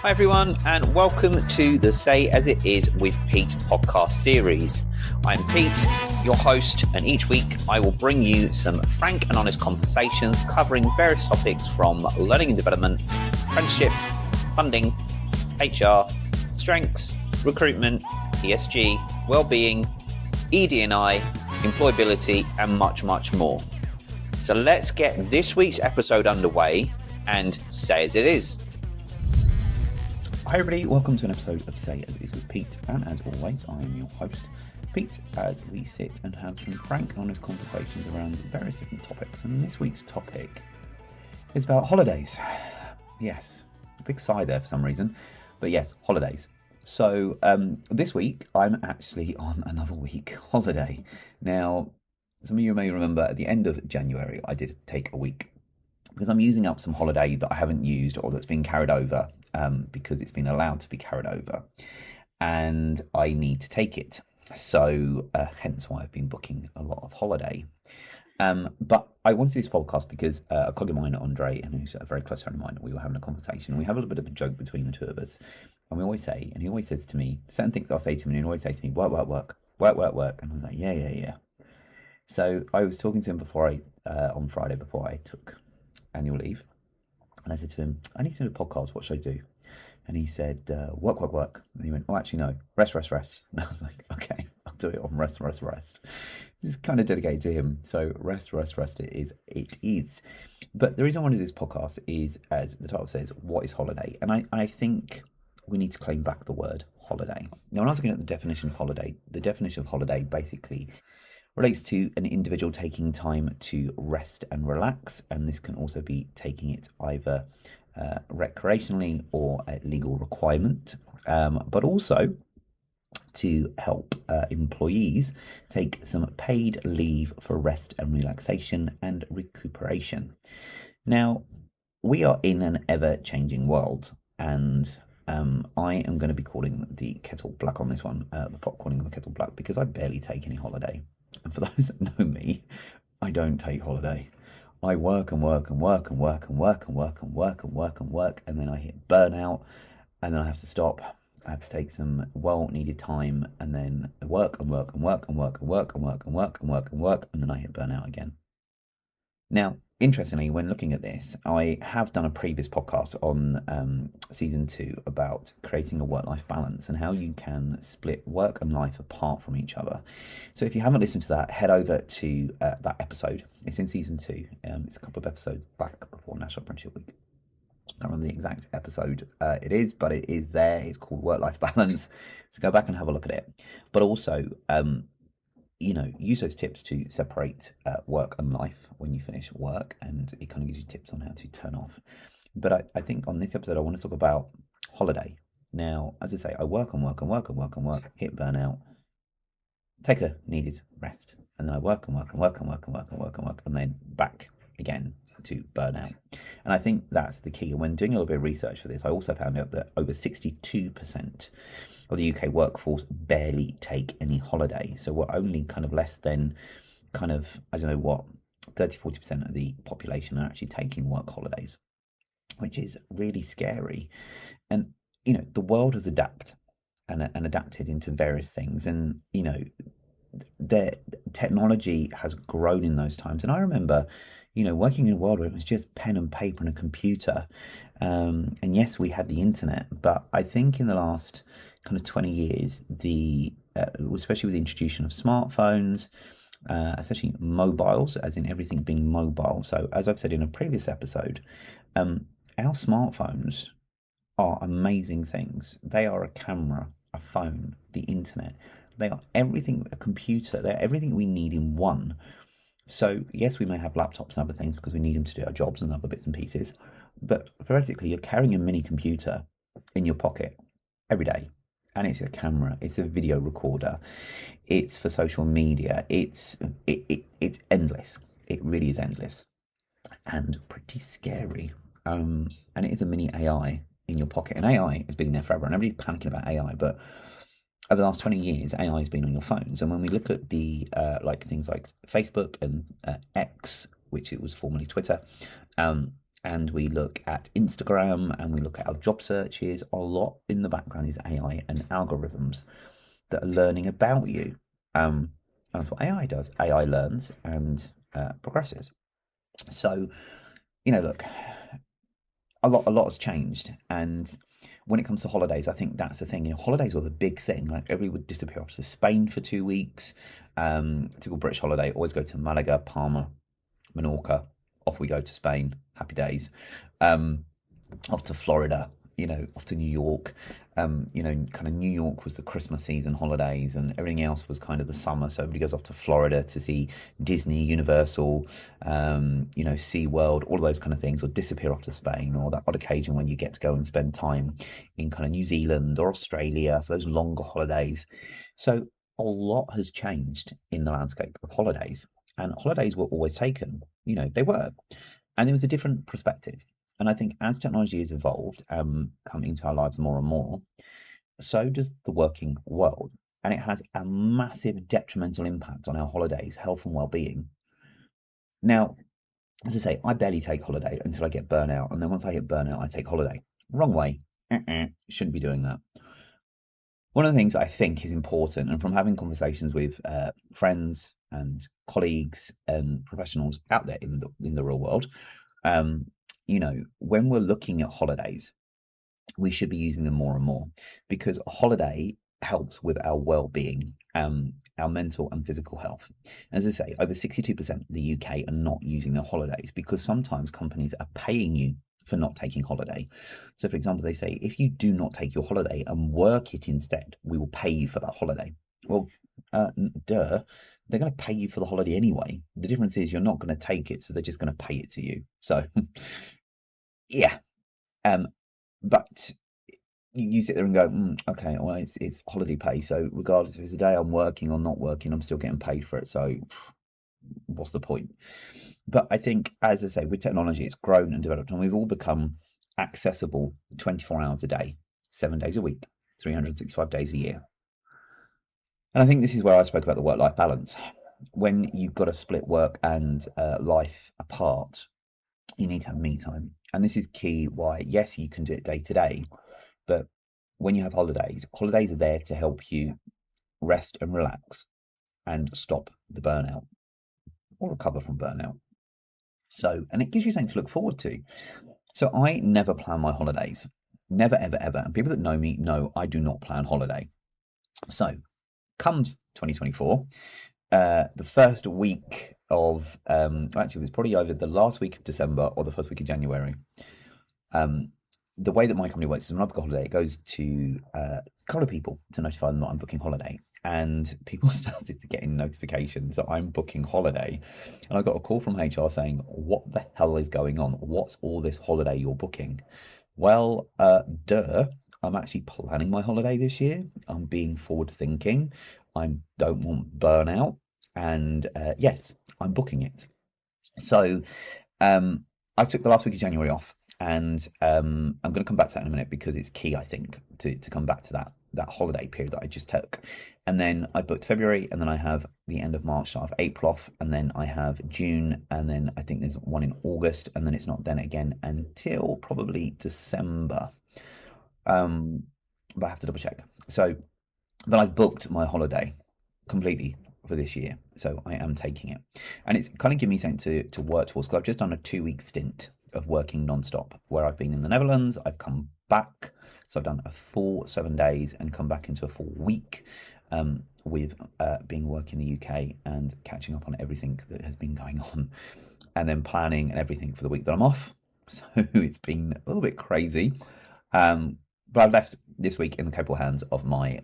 Hi everyone, and welcome to the Say As It Is with Pete podcast series. I'm Pete, your host, and each week I will bring you some frank and honest conversations covering various topics from learning and development, apprenticeships, funding, HR, strengths, recruitment, ESG, wellbeing, ED&I, employability, and much, much more. So let's get this week's episode underway and say as it is. Hi everybody, welcome to an episode of Say As It Is with Pete, and as always, I am your host, Pete, as we sit and have some frank and honest conversations around various different topics. And this week's topic is about holidays. Yes, a big sigh there for some reason, but yes, holidays. So this week, I'm actually on another week holiday. Now, some of you may remember at the end of January, I did take a week because I'm using up some holiday that I haven't used or that's been carried over. Because it's been allowed to be carried over and I need to take it. So hence why I've been booking a lot of holiday. But I wanted this podcast because a colleague of mine, Andre, and who's a very close friend of mine, we were having a conversation. We have a little bit of a joke between the two of us. And we always say, and he always says to me, certain things I'll say to him, and he'll always say to me, work, work, work, work, work, work. And I was like, yeah. So I was talking to him on Friday before I took annual leave. And I said to him, I need to do a podcast. What should I do? And he said, work, work, work. And he went, oh, actually, no, rest, rest, rest. And I was like, okay, I'll do it on rest, rest, rest. This is kind of dedicated to him. So rest, rest, rest it is. But the reason I want to do this podcast is, as the title says, what is holiday? And I think we need to claim back the word holiday. Now, when I was looking at the definition of holiday basically relates to an individual taking time to rest and relax, and this can also be taking it either recreationally or a legal requirement, but also to help employees take some paid leave for rest and relaxation and recuperation. Now, we are in an ever-changing world, and I am going to be calling the kettle black on this one, the pot calling the kettle black, because I barely take any holiday. And for those that know me, I don't take holiday. I work and work and work and work and work and work and work and work and work, and then I hit burnout, and then I have to stop. I have to take some well-needed time, and then work and work and work and work and work and work and work and work and work, and then I hit burnout again. Now, interestingly, when looking at this, I have done a previous podcast on season 2 about creating a work-life balance and how you can split work and life apart from each other. So if you haven't listened to that, head over to that episode. It's in season 2. It's a couple of episodes back before National Apprenticeship Week. I don't remember the exact episode it is, but it is there. It's called Work-Life Balance. So go back and have a look at it. But also, use those tips to separate work and life when you finish work, and it kind of gives you tips on how to turn off. But I think on this episode, I want to talk about holiday. Now, as I say, I work and work and work and work and work, hit burnout, take a needed rest, and then I work and work and work and work and work and work and work, and then back again to burnout. And I think that's the key. And when doing a little bit of research for this, I also found out that over 62% of the UK workforce barely take any holiday. So we're only kind of less than 30-40% of the population are actually taking work holidays, which is really scary. And, the world has adapted into various things. And, the technology has grown in those times. And I remember, working in a world where it was just pen and paper and a computer. And yes, we had the internet, but I think in the last kind of 20 years, especially with the introduction of smartphones, especially mobiles, as in everything being mobile. So as I've said in a previous episode, our smartphones are amazing things. They are a camera, a phone, the internet. They are everything, a computer. They're everything we need in one. So yes, we may have laptops and other things because we need them to do our jobs and other bits and pieces. But theoretically, you're carrying a mini computer in your pocket every day. And it's a camera, it's a video recorder, it's for social media, it's endless. It really is endless and pretty scary. And it is a mini AI in your pocket. And AI has been there forever, and everybody's panicking about AI, but over the last 20 years, AI has been on your phones. And when we look at the things like Facebook and X, which it was formerly Twitter, and we look at Instagram and we look at our job searches, a lot in the background is AI and algorithms that are learning about you. And that's what AI does. AI learns and progresses. So, look, a lot has changed. And when it comes to holidays, I think that's the thing. Holidays were the big thing. Like, everybody would disappear off to Spain for 2 weeks. Typical British holiday, always go to Malaga, Palma, Menorca. Off we go to Spain. Happy days. Off to Florida, off to New York. Kind of New York was the Christmas season holidays, and everything else was kind of the summer. So everybody goes off to Florida to see Disney, Universal, SeaWorld, all of those kind of things, or disappear off to Spain, or that odd occasion when you get to go and spend time in kind of New Zealand or Australia for those longer holidays. So a lot has changed in the landscape of holidays, and holidays were always taken. They were, and it was a different perspective. And I think as technology has evolved, coming into our lives more and more, so does the working world. And it has a massive detrimental impact on our holidays, health and well-being. Now, as I say, I barely take holiday until I get burnout. And then once I hit burnout, I take holiday. Wrong way. Shouldn't be doing that. One of the things I think is important, and from having conversations with friends and colleagues and professionals out there in the real world, when we're looking at holidays, we should be using them more and more, because a holiday helps with our well-being, our mental and physical health. As I say, over 62% of the UK are not using their holidays because sometimes companies are paying you for not taking holiday. So, for example, they say, if you do not take your holiday and work it instead, we will pay you for that holiday. Well, they're going to pay you for the holiday anyway. The difference is you're not going to take it, so they're just going to pay it to you. So, yeah. But you sit there and go, okay, well, it's holiday pay. So regardless if it's a day I'm working or not working, I'm still getting paid for it. So what's the point? But I think, as I say, with technology, it's grown and developed, and we've all become accessible 24 hours a day, 7 days a week, 365 days a year. And I think this is where I spoke about the work-life balance. When you've got to split work and life apart, you need to have me time. And this is key why, yes, you can do it day to day, but when you have holidays are there to help you rest and relax and stop the burnout or recover from burnout. So, and it gives you something to look forward to. So I never plan my holidays, never, ever, ever. And people that know me know I do not plan holiday. So comes 2024, the first week of, actually it was probably either the last week of December or the first week of January. The way that my company works is when I book a holiday, it goes to a couple of people to notify them that I'm booking holiday. And people started getting notifications that I'm booking holiday. And I got a call from HR saying, what the hell is going on? What's all this holiday you're booking? Well, I'm actually planning my holiday this year. I'm being forward thinking. I don't want burnout. And yes, I'm booking it. So I took the last week of January off. And I'm going to come back to that in a minute because it's key, I think, to come back to that holiday period that I just took. And then I booked February, and then I have the end of March, so I have April off, and then I have June, and then I think there's one in August, and then it's not then again until probably December. But I have to double check. So, but I've booked my holiday completely for this year, so I am taking it. And it's kind of giving me something to work towards, because I've just done a 2-week stint of working non-stop, where I've been in the Netherlands, I've come back, so I've done a full 7 days and come back into a full week with being work in the UK and catching up on everything that has been going on, and then planning and everything for the week that I'm off. So it's been a little bit crazy, but I've left this week in the capable hands of my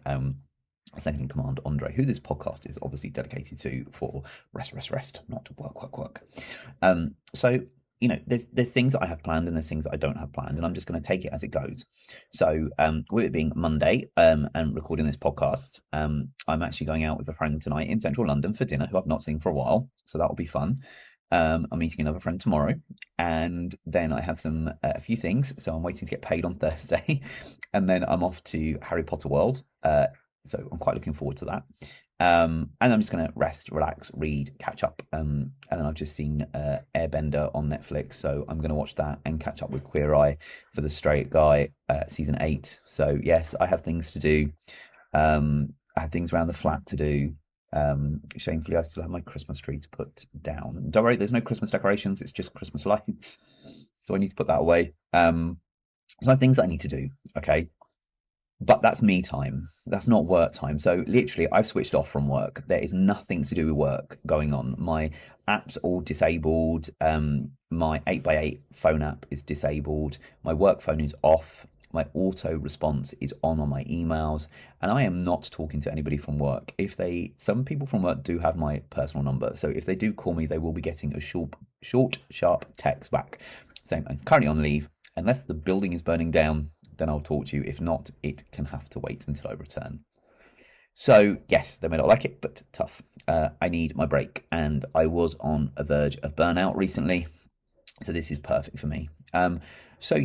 second in command, Andre, who this podcast is obviously dedicated to for rest, not to work. So there's things that I have planned and there's things that I don't have planned, and I'm just going to take it as it goes. So with it being Monday and recording this podcast, I'm actually going out with a friend tonight in central London for dinner who I've not seen for a while, so that'll be fun. I'm meeting another friend tomorrow, and then I have a few things, so I'm waiting to get paid on Thursday, and then I'm off to Harry Potter World, so I'm quite looking forward to that. And I'm just going to rest, relax, read, catch up. And then I've just seen Airbender on Netflix, so I'm going to watch that and catch up with Queer Eye for the Straight Guy season 8. So yes, I have things to do. I have things around the flat to do. Shamefully, I still have my Christmas tree to put down. Don't worry, there's no Christmas decorations. It's just Christmas lights. So I need to put that away. So I have things that I need to do. Okay. But that's me time. That's not work time. So literally, I've switched off from work. There is nothing to do with work going on. My app's all disabled. My 8x8 phone app is disabled. My work phone is off. My auto response is on my emails, and I am not talking to anybody from work. Some people from work do have my personal number, so if they do call me, they will be getting a short, sharp text back saying I'm currently on leave. Unless the building is burning down, then I'll talk to you. If not, it can have to wait until I return. So yes, they may not like it, but tough. I need my break, and I was on a verge of burnout recently, so this is perfect for me. So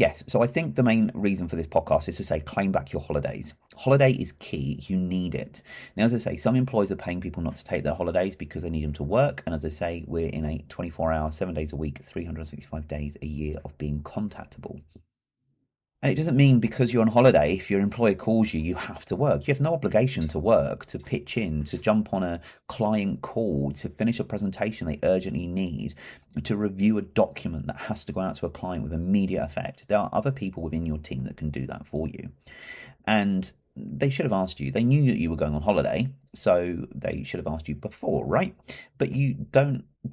I think the main reason for this podcast is to say claim back your holidays. Holiday is key. You need it. Now, as I say, some employers are paying people not to take their holidays because they need them to work. And as I say, we're in a 24-hour, 7 days a week, 365 days a year of being contactable. And it doesn't mean because you're on holiday, if your employer calls you, you have to work. You have no obligation to work, to pitch in, to jump on a client call, to finish a presentation they urgently need, to review a document that has to go out to a client with immediate effect. There are other people within your team that can do that for you. And they should have asked you. They knew that you were going on holiday, so they should have asked you before, right? But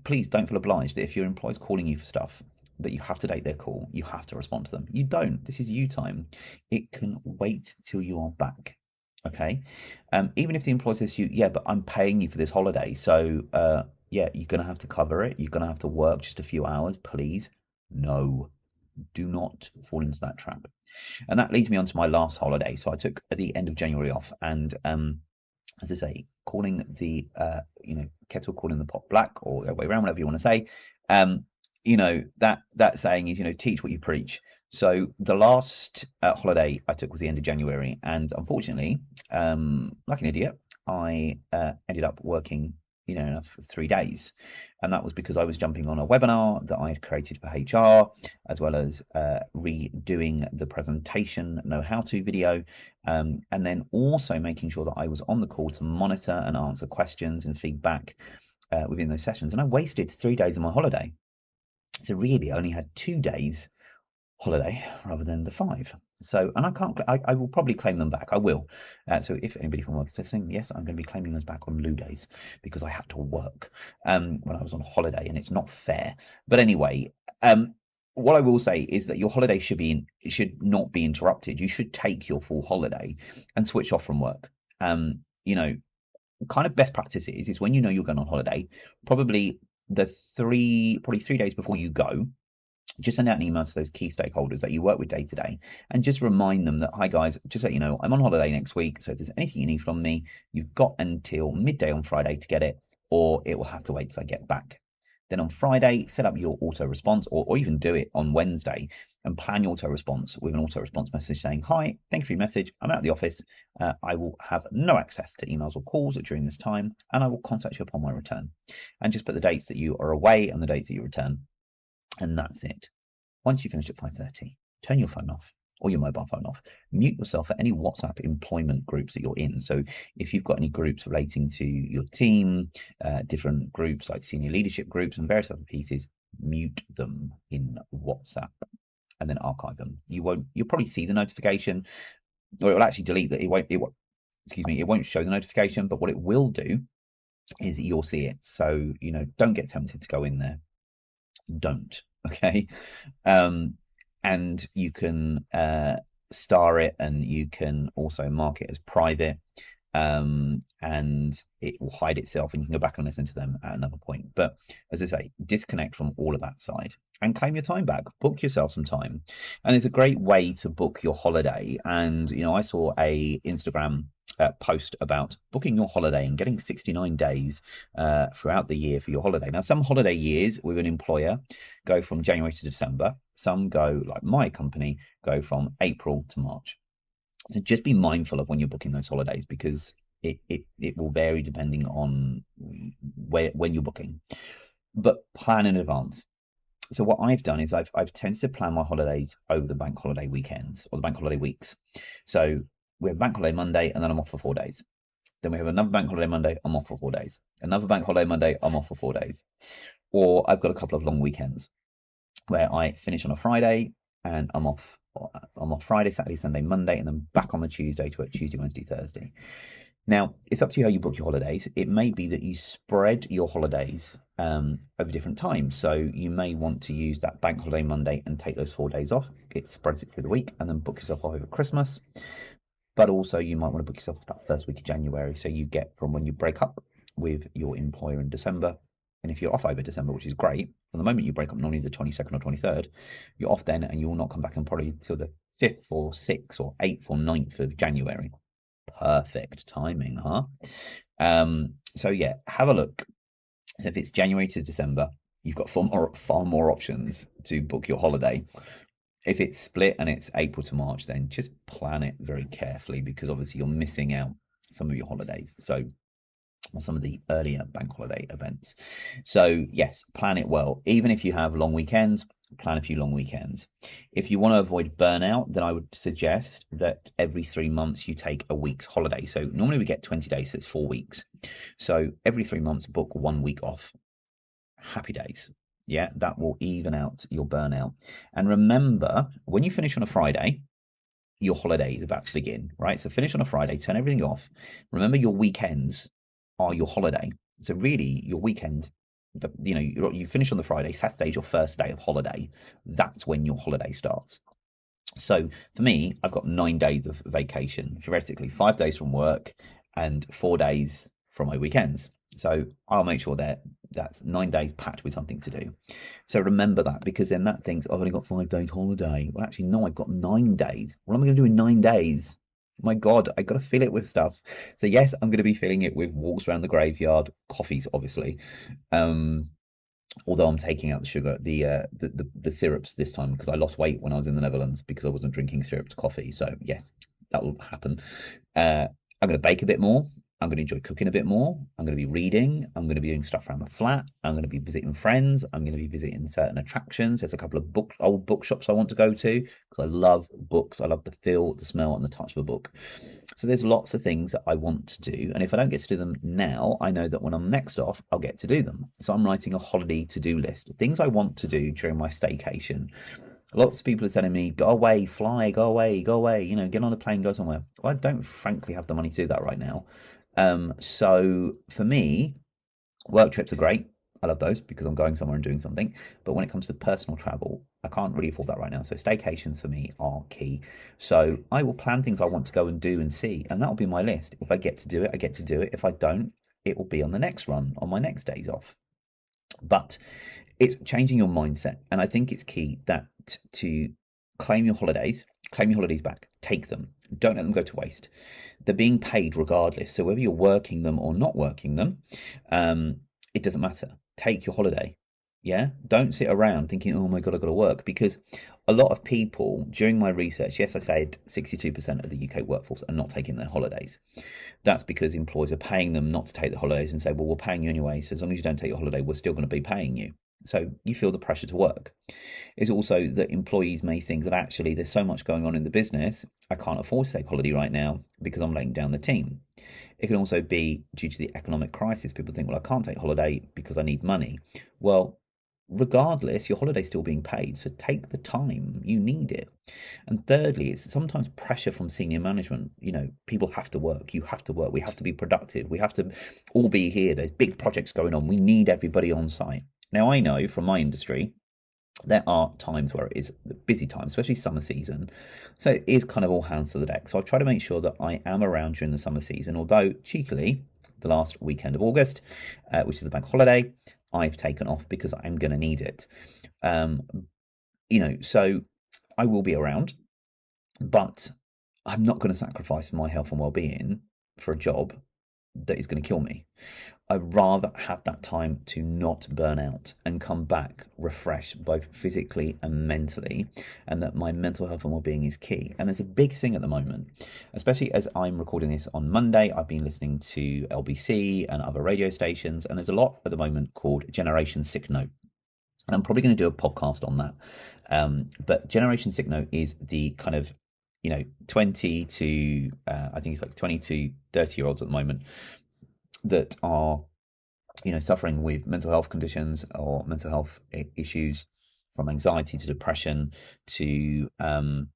please don't feel obliged that if your employer's calling you for stuff, that you have to take their call, you have to respond to them. You don't. This is you time. It can wait till you are back. Okay. Even if the employer says to you, yeah, but I'm paying you for this holiday, so yeah, you're gonna have to cover it. You're gonna have to work just a few hours, please. No, do not fall into that trap. And that leads me on to my last holiday. So I took at the end of January off, and as I say, calling the kettle calling the pot black, or the other way around, whatever you want to say. That saying is, teach what you preach. So the last holiday I took was the end of January, and unfortunately, like an idiot, I ended up working for 3 days, and that was because I was jumping on a webinar that I had created for HR, as well as redoing the presentation know-how-to video, and then also making sure that I was on the call to monitor and answer questions and feedback within those sessions. And I wasted 3 days of my holiday. So really, I only had 2 days holiday rather than the 5. So, and I will probably claim them back. I will. So if anybody from work is listening, yes, I'm going to be claiming those back on loo days because I had to work when I was on holiday, and it's not fair. But anyway, what I will say is that your holiday should not be interrupted. You should take your full holiday and switch off from work. Kind of best practice is when you're going on holiday, probably 3 days before you go, just send out an email to those key stakeholders that you work with day to day, and just remind them that, hi guys, just so you know, I'm on holiday next week, so if there's anything you need from me, you've got until midday on Friday to get it, or it will have to wait till I get back. Then on Friday, set up your auto response, or even do it on Wednesday and plan your auto response with an auto response message saying, hi, thank you for your message. I'm out of the office. I will have no access to emails or calls during this time, and I will contact you upon my return. And just put the dates that you are away and the dates that you return. And that's it. Once you finish at 5:30, turn your phone off, or your mobile phone off. Mute yourself at any WhatsApp employment groups that you're in. So if you've got any groups relating to your team, different groups like senior leadership groups and various other pieces, mute them in WhatsApp and then archive them. You'll probably see the notification, or it will actually delete that. It won't show the notification, but what it will do is you'll see it. So, don't get tempted to go in there. Don't. Okay. And you can star it, and you can also mark it as private, and it will hide itself, and you can go back and listen to them at another point. But as I say, disconnect from all of that side and claim your time back. Book yourself some time, and there's a great way to book your holiday. And I saw a Instagram post about booking your holiday and getting 69 days throughout the year for your holiday. Now, some holiday years with an employer go from January to December. Some go, like my company, go from April to March. So just be mindful of when you're booking those holidays, because It will vary depending on when you're booking, but plan in advance. So what I've done is I've tended to plan my holidays over the bank holiday weekends or the bank holiday weeks. So we have bank holiday Monday, and then I'm off for 4 days. Then we have another bank holiday Monday, I'm off for 4 days. Another bank holiday Monday, I'm off for 4 days. Or I've got a couple of long weekends where I finish on a Friday and I'm off Friday, Saturday, Sunday, Monday, and then back on the Tuesday to work Tuesday, Wednesday, Thursday. Now, it's up to you how you book your holidays. It may be that you spread your holidays over different times. So you may want to use that bank holiday Monday and take those 4 days off. It spreads it through the week and then book yourself off over Christmas. But also you might want to book yourself that first week of January. So you get from when you break up with your employer in December. And if you're off over December, which is great, from the moment you break up, normally the 22nd or 23rd, you're off then and you will not come back in probably till the 5th or 6th or 8th or 9th of January. Perfect timing, huh? So yeah, have a look. So if it's January to December, you've got far more options to book your holiday. If it's split and it's April to March, then just plan it very carefully, because obviously you're missing out some of your holidays. So, or some of the earlier bank holiday events. So yes, plan it well. Even if you have long weekends, plan a few long weekends. If you want to avoid burnout, then I would suggest that every 3 months you take a week's holiday. So normally we get 20 days, so it's 4 weeks. So every 3 months, book 1 week off. Happy days. Yeah, that will even out your burnout. And remember, when you finish on a Friday, your holiday is about to begin, right? So finish on a Friday, turn everything off. Remember, your weekends are your holiday. So really, your weekend, you finish on the Friday, Saturday's your first day of holiday. That's when your holiday starts. So for me, I've got 9 days of vacation, theoretically 5 days from work and 4 days from my weekends. So I'll make sure that that's 9 days packed with something to do. So remember that, because then that thinks, I've only got 5 days holiday. Well, actually, no, I've got 9 days. What am I going to do in 9 days? My God, I got to fill it with stuff. So yes, I'm going to be filling it with walks around the graveyard, coffees, obviously. Although I'm taking out the sugar, the syrups this time, because I lost weight when I was in the Netherlands because I wasn't drinking syrup to coffee. So yes, that will happen. I'm going to bake a bit more. I'm going to enjoy cooking a bit more. I'm going to be reading. I'm going to be doing stuff around the flat. I'm going to be visiting friends. I'm going to be visiting certain attractions. There's a couple of old bookshops I want to go to, because I love books. I love the feel, the smell, and the touch of a book. So there's lots of things that I want to do. And if I don't get to do them now, I know that when I'm next off, I'll get to do them. So I'm writing a holiday to-do list. Things I want to do during my staycation. Lots of people are telling me, go away, fly, go away, get on a plane, go somewhere. Well, I don't frankly have the money to do that right now. So for me, work trips are great. I love those because I'm going somewhere and doing something. But when it comes to personal travel, I can't really afford that right now. So staycations for me are key. So I will plan things I want to go and do and see, and that'll be my list. If I get to do it, I get to do it. If I don't, it will be on the next run, on my next days off. But it's changing your mindset. And I think it's key that to claim your holidays back, take them. Don't let them go to waste. They're being paid regardless. So whether you're working them or not working them, it doesn't matter. Take your holiday. Yeah. Don't sit around thinking, oh my God, I've got to work. Because a lot of people, during my research, yes, I said 62% of the UK workforce are not taking their holidays. That's because employers are paying them not to take the holidays and say, well, we're paying you anyway. So as long as you don't take your holiday, we're still going to be paying you. So you feel the pressure to work. It's also that employees may think that actually there's so much going on in the business, I can't afford to take holiday right now because I'm laying down the team. It can also be due to the economic crisis. People think, well, I can't take holiday because I need money. Well, regardless, your holiday's still being paid. So take the time, you need it. And thirdly, it's sometimes pressure from senior management. People have to work, you have to work, we have to be productive, we have to all be here. There's big projects going on. We need everybody on site. Now, I know from my industry, there are times where it is the busy time, especially summer season. So it is kind of all hands to the deck. So I try to make sure that I am around during the summer season, although cheekily, the last weekend of August, which is a bank holiday, I've taken off because I'm going to need it. So I will be around, but I'm not going to sacrifice my health and well-being for a job. that is going to kill me. I'd rather have that time to not burn out and come back refreshed, both physically and mentally, and that my mental health and well-being is key. And there's a big thing at the moment, especially as I'm recording this on Monday. I've been listening to LBC and other radio stations, and there's a lot at the moment called Generation Sick Note. And I'm probably going to do a podcast on that. But Generation Sick Note is the kind of 20 to I think it's like 20 to 30-year-olds at the moment that are suffering with mental health conditions or mental health issues, from anxiety to depression to long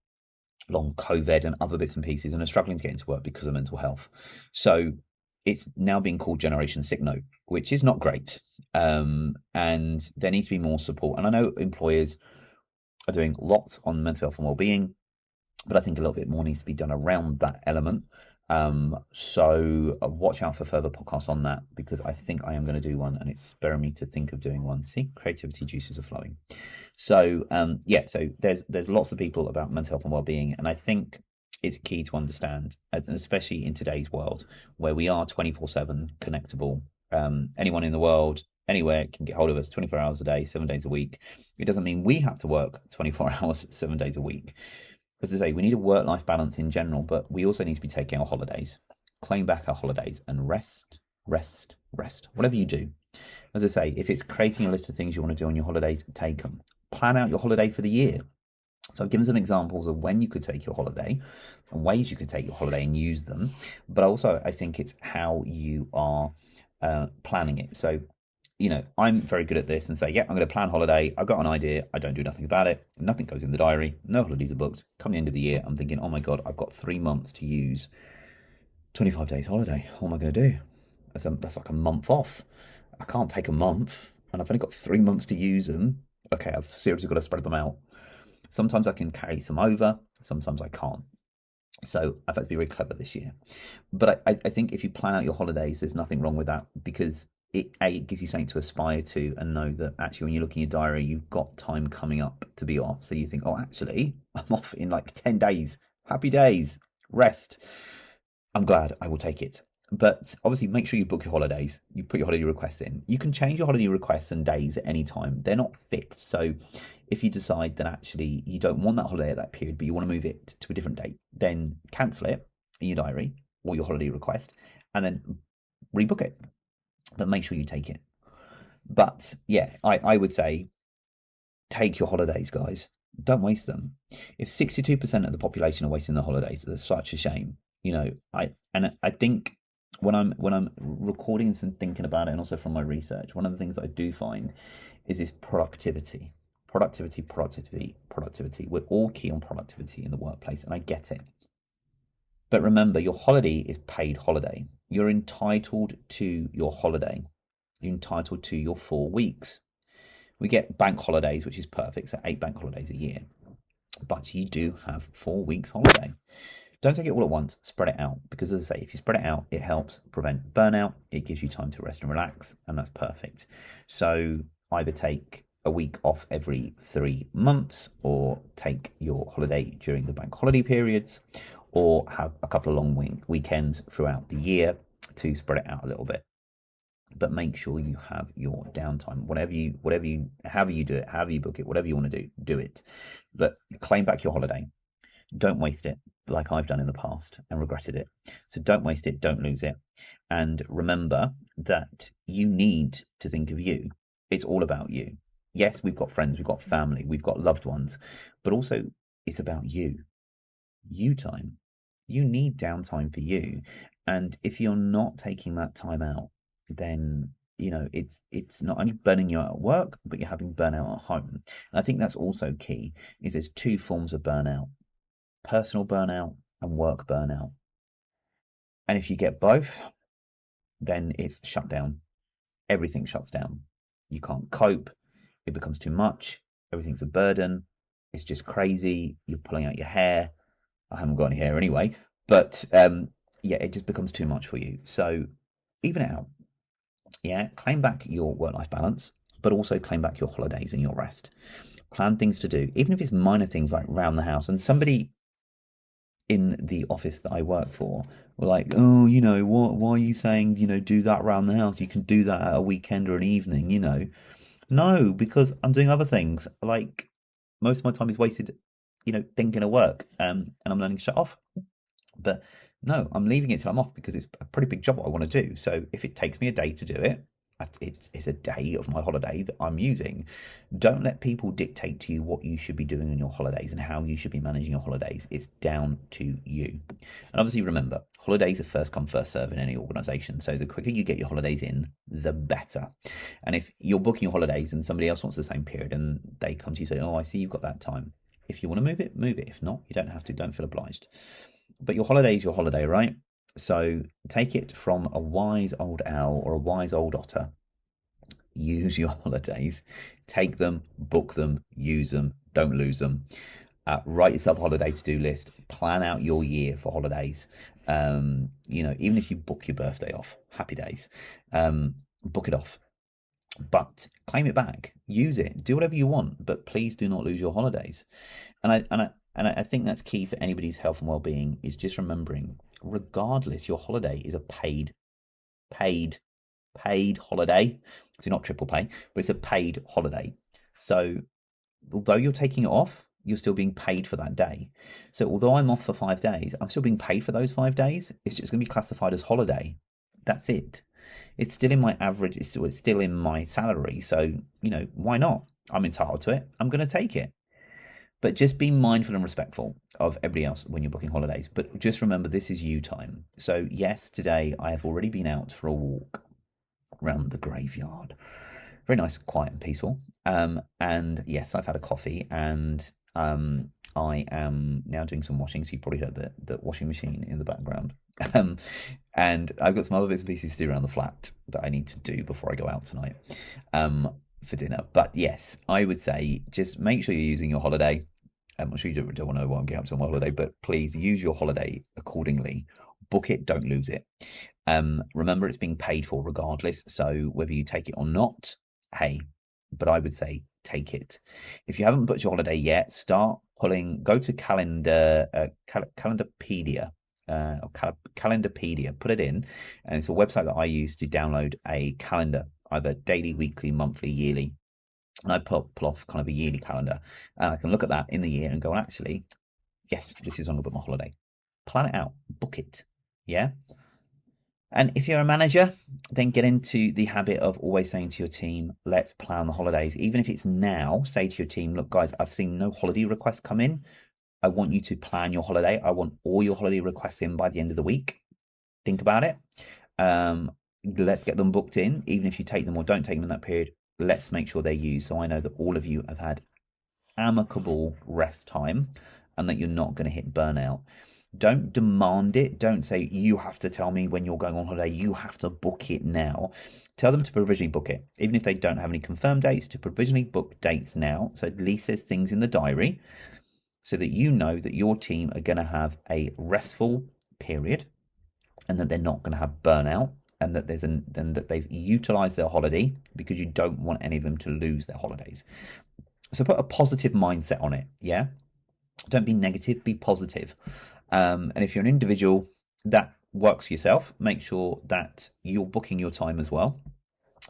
COVID and other bits and pieces, and are struggling to get into work because of mental health. So it's now being called Generation Sick Note, which is not great. And there needs to be more support. And I know employers are doing lots on mental health and well-being, but I think a little bit more needs to be done around that element. So watch out for further podcasts on that, because I think I am going to do one, and it's spurring me to think of doing one. See, creativity juices are flowing. So so there's lots of people about mental health and well-being, and I think it's key to understand, and especially in today's world where we are 24/7 connectable. Anyone in the world, anywhere, can get hold of us 24 hours a day, 7 days a week. It doesn't mean we have to work 24 hours, 7 days a week. As I say, we need a work-life balance in general, but we also need to be taking our holidays, claim back our holidays, and rest. Whatever you do. As I say, if it's creating a list of things you want to do on your holidays, take them. Plan out your holiday for the year. So I've given some examples of when you could take your holiday and ways you could take your holiday and use them. But also, I think it's how you are planning it. So I'm very good at this and say, yeah, I'm going to plan holiday. I've got an idea. I don't do nothing about it. Nothing goes in the diary. No holidays are booked. Come the end of the year, I'm thinking, oh my God, I've got 3 months to use 25 days holiday. What am I going to do? That's like a month off. I can't take a month, and I've only got 3 months to use them. Okay, I've seriously got to spread them out. Sometimes I can carry some over. Sometimes I can't. So I've had to be very clever this year. But I think if you plan out your holidays, there's nothing wrong with that, because it gives you something to aspire to, and know that actually when you look in your diary, you've got time coming up to be off. So you think, oh, actually, I'm off in like 10 days. Happy days. Rest. I'm glad. I will take it. But obviously, make sure you book your holidays. You put your holiday requests in. You can change your holiday requests and days at any time. They're not fixed. So if you decide that actually you don't want that holiday at that period, but you want to move it to a different date, then cancel it in your diary or your holiday request, and then rebook it. But make sure you take it. But yeah, I would say take your holidays, guys. Don't waste them. If 62% of the population are wasting their holidays, that's such a shame. I think when I'm recording and thinking about it, and also from my research, one of the things that I do find is this productivity. We're all key on productivity in the workplace, and I get it. But remember, your holiday is paid holiday. You're entitled to your holiday. You're entitled to your 4 weeks. We get bank holidays, which is perfect, so 8 bank holidays a year. But you do have 4 weeks holiday. Don't take it all at once, spread it out. Because as I say, if you spread it out, it helps prevent burnout. It gives you time to rest and relax, and that's perfect. So either take a week off every 3 months, or take your holiday during the bank holiday periods, or have a couple of long weekends throughout the year to spread it out a little bit. But make sure you have your downtime, however you do it, however you book it, whatever you want to do it. But claim back your holiday. Don't waste it like I've done in the past and regretted it. So don't waste it, don't lose it. And remember that you need to think of you. It's all about you. Yes, we've got friends, we've got family, we've got loved ones, but also it's about you. You time. You need downtime for you. And if you're not taking that time out, then it's not only burning you out at work, but you're having burnout at home. And I think that's also key, is there's 2 forms of burnout: personal burnout and work burnout. And if you get both, then it's shut down. Everything shuts down. You can't cope. It becomes too much. Everything's a burden. It's just crazy. You're pulling out your hair. I haven't got any hair anyway, but it just becomes too much for you. So even it out. Yeah, claim back your work-life balance, but also claim back your holidays and your rest. Plan things to do, even if it's minor things like around the house. And somebody in the office that I work for were like, oh, why are you saying, do that around the house? You can do that at a weekend or an evening. No, because I'm doing other things. Like most of my time is wasted, thinking of work, and I'm learning to shut off. But no, I'm leaving it till I'm off because it's a pretty big job what I want to do. So if it takes me a day to do it, it's a day of my holiday that I'm using. Don't let people dictate to you what you should be doing on your holidays and how you should be managing your holidays. It's down to you. And obviously, remember, holidays are first come, first serve in any organization. So the quicker you get your holidays in, the better. And if you're booking your holidays and somebody else wants the same period and they come to you and say, oh, I see you've got that time. If you want to move it, move it. If not, you don't have to. Don't feel obliged. But your holiday is your holiday, right? So take it from a wise old owl or a wise old otter. Use your holidays, take them, book them, use them, don't lose them. Write yourself a holiday to-do list, plan out your year for holidays. Even if you book your birthday off, happy days, book it off, but claim it back, use it, do whatever you want, but please do not lose your holidays. And I think that's key for anybody's health and well-being, is just remembering, regardless, your holiday is a paid holiday. So not triple pay, but it's a paid holiday. So although you're taking it off, you're still being paid for that day. So although I'm off for 5 days, I'm still being paid for those 5 days. It's just going to be classified as holiday. That's it. It's still in my average. It's still in my salary. So, why not? I'm entitled to it. I'm going to take it. But just be mindful and respectful of everybody else when you're booking holidays. But just remember, this is you time. So yes, today I have already been out for a walk around the graveyard. Very nice, quiet and peaceful. And yes, I've had a coffee, and I am now doing some washing. So you probably heard the washing machine in the background. And I've got some other bits and pieces to do around the flat that I need to do before I go out tonight for dinner. But yes, I would say just make sure you're using your holiday. I'm sure you don't want to know what I'm getting up to on my holiday, but please use your holiday accordingly. Book it, don't lose it. Remember, it's being paid for regardless. So whether you take it or not, hey, but I would say take it. If you haven't booked your holiday yet, go to Calendarpedia. Calendarpedia, put it in, and it's a website that I use to download a calendar, either daily, weekly, monthly, yearly. And I pull off kind of a yearly calendar, and I can look at that in the year and go, actually, yes, this is when I'm going to book my holiday. Plan it out, book it. Yeah. And if you're a manager, then get into the habit of always saying to your team, let's plan the holidays. Even if it's now, say to your team, look, guys, I've seen no holiday requests come in. I want you to plan your holiday. I want all your holiday requests in by the end of the week. Think about it. Let's get them booked in. Even if you take them or don't take them in that period, let's make sure they're used. So I know that all of you have had amicable rest time and that you're not going to hit burnout. Don't demand it. Don't say, you have to tell me when you're going on holiday. You have to book it now. Tell them to provisionally book it. Even if they don't have any confirmed dates, to provisionally book dates now. So at least there's things in the diary so that you know that your team are going to have a restful period and that they're not going to have burnout, and that that they've utilized their holiday, because you don't want any of them to lose their holidays. So put a positive mindset on it. Yeah. Don't be negative, be positive. And if you're an individual that works for yourself, make sure that you're booking your time as well,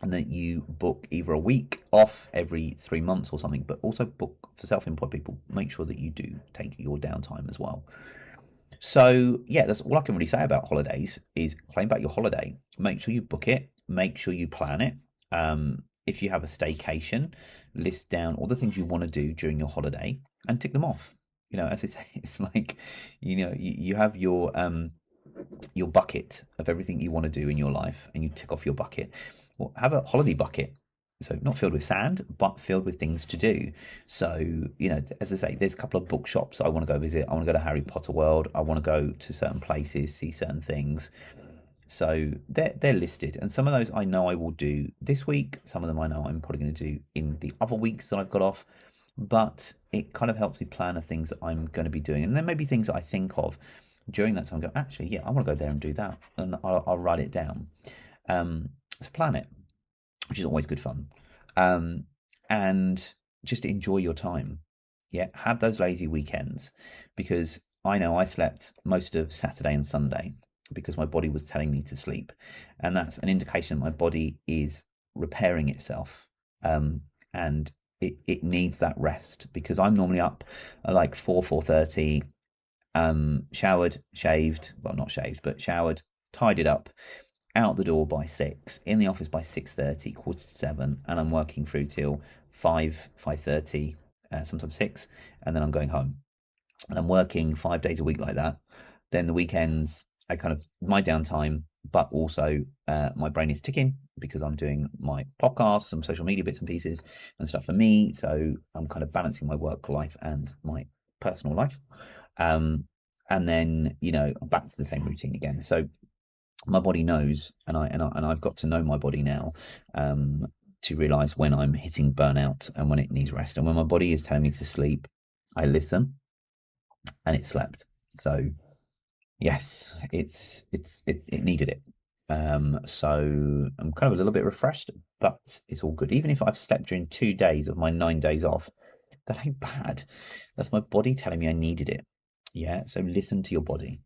and that you book either a week off every 3 months or something, but also book for self-employed people. Make sure that you do take your downtime as well. So yeah, that's all I can really say about holidays, is claim back your holiday. Make sure you book it. Make sure you plan it. If you have a staycation, list down all the things you want to do during your holiday and tick them off. As I say, it's like, you have your bucket of everything you want to do in your life, and you tick off your bucket. Well, have a holiday bucket. So not filled with sand, but filled with things to do. So, as I say, there's a couple of bookshops I want to go visit. I want to go to Harry Potter World. I want to go to certain places, see certain things. So they're listed. And some of those I know I will do this week. Some of them I know I'm probably going to do in the other weeks that I've got off. But it kind of helps me plan the things that I'm going to be doing. And there may be things that I think of during that time. Go, actually, yeah, I want to go there and do that. And I'll write it down. So plan it, which is always good fun. And just enjoy your time. Yeah, have those lazy weekends, because I know I slept most of Saturday and Sunday because my body was telling me to sleep. And that's an indication my body is repairing itself. And it needs that rest because I'm normally up at like 4:30, showered, shaved, well, not shaved, but showered, tidied up, out the door by 6, in the office by 6:30, quarter to 7, and I'm working through till 5:30, sometimes 6, and then I'm going home. And I'm working 5 days a week like that. Then the weekends, I kind of my downtime, but also my brain is ticking because I'm doing my podcasts, some social media bits and pieces and stuff for me. So I'm kind of balancing my work life and my personal life. And then, I'm back to the same routine again. So my body knows, and I've got to know my body now, to realize when I'm hitting burnout and when it needs rest. And when my body is telling me to sleep, I listen, and it slept. So yes, it needed it. So I'm kind of a little bit refreshed, but it's all good. Even if I've slept during 2 days of my 9 days off, that ain't bad. That's my body telling me I needed it. Yeah. So listen to your body.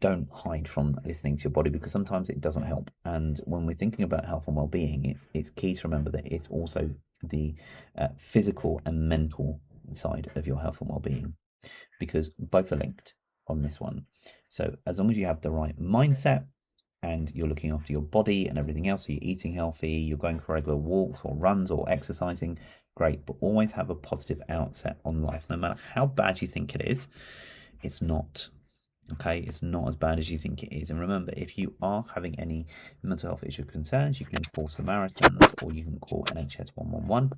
Don't hide from listening to your body because sometimes it doesn't help. And when we're thinking about health and well-being, it's key to remember that it's also the physical and mental side of your health and well-being, because both are linked on this one. So as long as you have the right mindset and you're looking after your body and everything else, so you're eating healthy, you're going for regular walks or runs or exercising, great, but always have a positive outset on life. No matter how bad you think it is, it's not. Okay, it's not as bad as you think it is. And remember, if you are having any mental health issue concerns, you can call Samaritans, or you can call NHS 111,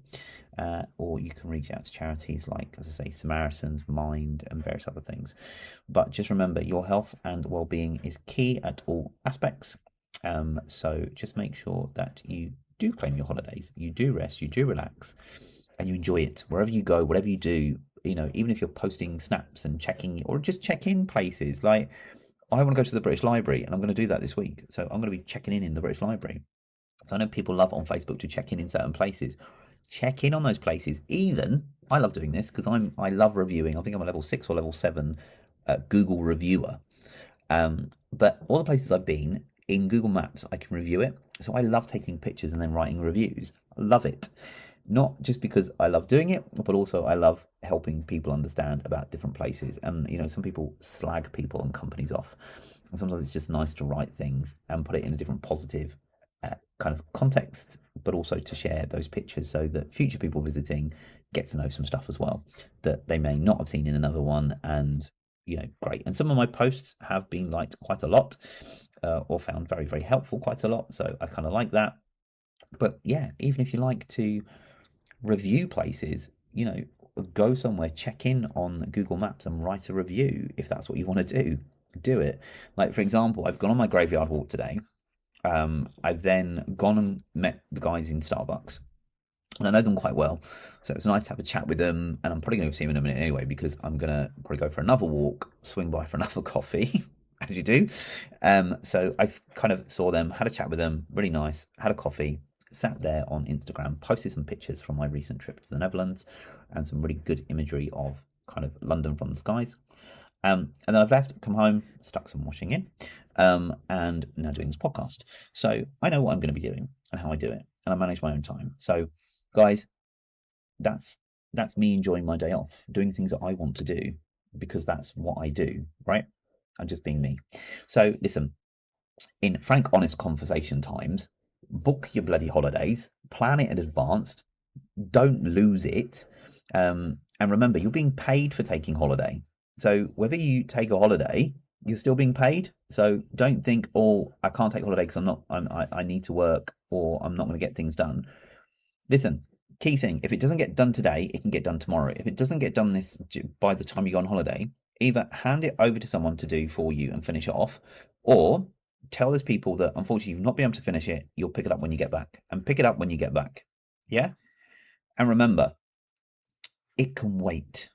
or you can reach out to charities like, as I say, Samaritans, Mind, and various other things. But just remember, your health and well-being is key at all aspects. So just make sure that you do claim your holidays, you do rest, you do relax, and you enjoy it wherever you go, whatever you do. Even if you're posting snaps and checking, or just check in places. Like, I want to go to the British Library, and I'm going to do that this week. So I'm going to be checking in the British Library. I know people love on Facebook to check in certain places. Check in on those places. Even I love doing this because I love reviewing. I think I'm a level 6 or level 7 Google reviewer. But all the places I've been in Google Maps, I can review it. So I love taking pictures and then writing reviews. I love it. Not just because I love doing it, but also I love helping people understand about different places. And, some people slag people and companies off. And sometimes it's just nice to write things and put it in a different positive kind of context, but also to share those pictures so that future people visiting get to know some stuff as well that they may not have seen in another one. And, great. And some of my posts have been liked quite a lot, or found very, very helpful quite a lot. So I kind of like that. But yeah, even if you like to review places, go somewhere, check in on Google Maps and write a review. If that's what you want to do it. Like, for example, I've gone on my graveyard walk today. I've then gone and met the guys in Starbucks, and I know them quite well, so it's nice to have a chat with them. And I'm probably going to see them in a minute anyway, because I'm going to probably go for another walk, swing by for another coffee as you do. So I kind of saw them, had a chat with them, really nice, had a coffee, sat there on Instagram, posted some pictures from my recent trip to the Netherlands and some really good imagery of kind of London from the skies. And then I've left, come home, stuck some washing in, and now doing this podcast. So I know what I'm going to be doing and how I do it, and I manage my own time. So guys, that's me enjoying my day off, doing things that I want to do because that's what I do, right? I'm just being me. So listen, in frank, honest conversation times, book your bloody holidays, plan it in advance, don't lose it. And remember, you're being paid for taking holiday. So whether you take a holiday, you're still being paid. So don't think, oh, I can't take holiday because I need to work, or I'm not going to get things done. Listen, key thing, if it doesn't get done today, it can get done tomorrow. If it doesn't get done by the time you go on holiday, either hand it over to someone to do for you and finish it off, or tell those people that unfortunately you've not been able to finish it, you'll pick it up when you get back, and pick it up when you get back. Yeah? And remember, it can wait.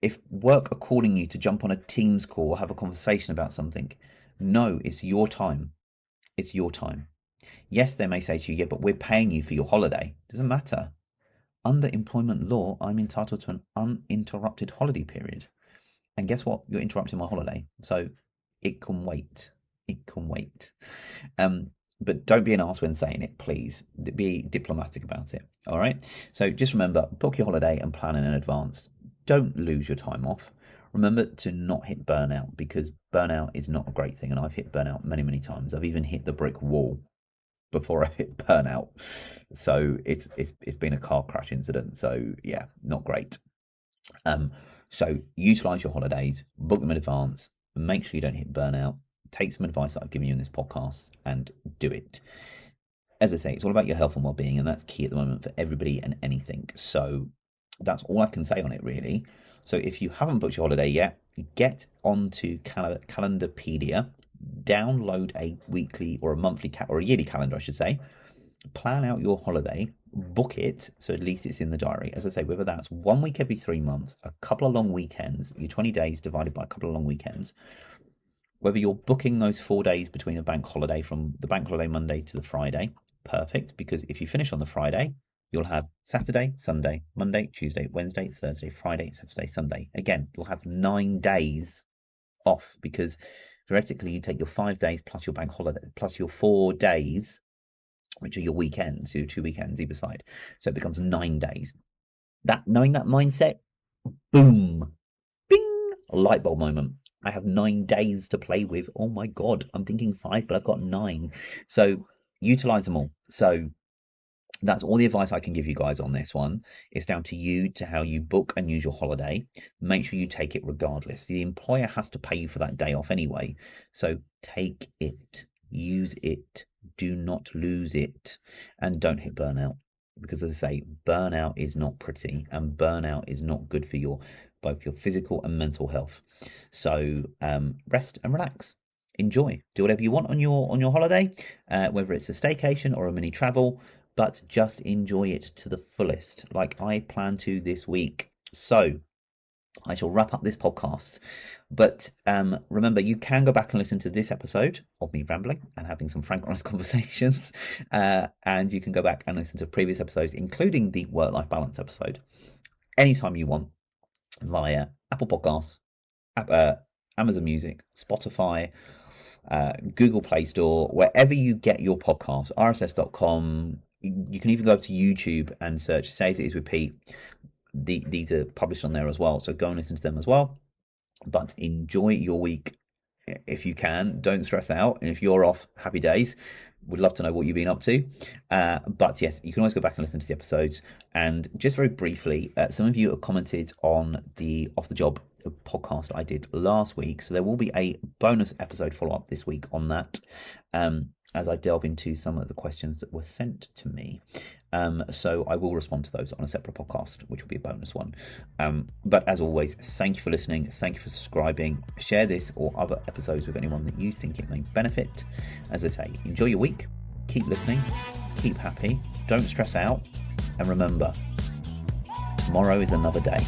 If work are calling you to jump on a Teams call or have a conversation about something, no, it's your time. It's your time. Yes, they may say to you, yeah, but we're paying you for your holiday. Doesn't matter. Under employment law, I'm entitled to an uninterrupted holiday period. And guess what? You're interrupting my holiday. So it can wait. It can wait. But don't be an arse when saying it, please. Be diplomatic about it. All right. So just remember, book your holiday and plan in advance. Don't lose your time off. Remember to not hit burnout, because burnout is not a great thing. And I've hit burnout many, many times. I've even hit the brick wall before I hit burnout. So it's been a car crash incident. So yeah, not great. So utilize your holidays, book them in advance, make sure you don't hit burnout. Take some advice that I've given you in this podcast and do it. As I say, it's all about your health and well-being, and that's key at the moment for everybody and anything. So that's all I can say on it, really. So if you haven't booked your holiday yet, get onto Calendarpedia, download a weekly or a monthly or a yearly calendar, I should say. Plan out your holiday, book it, so at least it's in the diary. As I say, whether that's 1 week every 3 months, a couple of long weekends, your 20 days divided by a couple of long weekends, whether you're booking those 4 days between a bank holiday, from the bank holiday Monday to the Friday, perfect, because if you finish on the Friday, you'll have Saturday, Sunday, Monday, Tuesday, Wednesday, Thursday, Friday, Saturday, Sunday. Again, you'll have 9 days off, because theoretically you take your 5 days plus your bank holiday, plus your 4 days, which are your weekends, your 2 weekends either side. So it becomes 9 days. Knowing that mindset, boom, bing, a light bulb moment. I have 9 days to play with. Oh my God, I'm thinking 5, but I've got 9. So utilize them all. So that's all the advice I can give you guys on this one. It's down to you, to how you book and use your holiday. Make sure you take it regardless. The employer has to pay you for that day off anyway. So take it, use it, do not lose it, and don't hit burnout. Because as I say, burnout is not pretty, and burnout is not good for both your physical and mental health. So rest and relax. Enjoy. Do whatever you want on your holiday, whether it's a staycation or a mini travel, but just enjoy it to the fullest, like I plan to this week. So I shall wrap up this podcast. But remember, you can go back and listen to this episode of me rambling and having some frank, honest conversations. And you can go back and listen to previous episodes, including the work-life balance episode, anytime you want, via Apple Podcasts, Amazon Music, Spotify, Google Play Store, wherever you get your podcasts, rss.com. You can even go to YouTube and search Say As It Is with Pete. These are published on there as well, so go and listen to them as well. But enjoy your week if you can. Don't stress out, and if you're off, happy days. Would love to know what you've been up to. But yes, you can always go back and listen to the episodes. And just very briefly, some of you have commented on the Off the Job podcast I did last week, so there will be a bonus episode follow-up this week on that, as I delve into some of the questions that were sent to me. So I will respond to those on a separate podcast, which will be a bonus one. But as always, thank you for listening. Thank you for subscribing. Share this or other episodes with anyone that you think it may benefit. As I say, enjoy your week. Keep listening. Keep happy. Don't stress out. And remember, tomorrow is another day.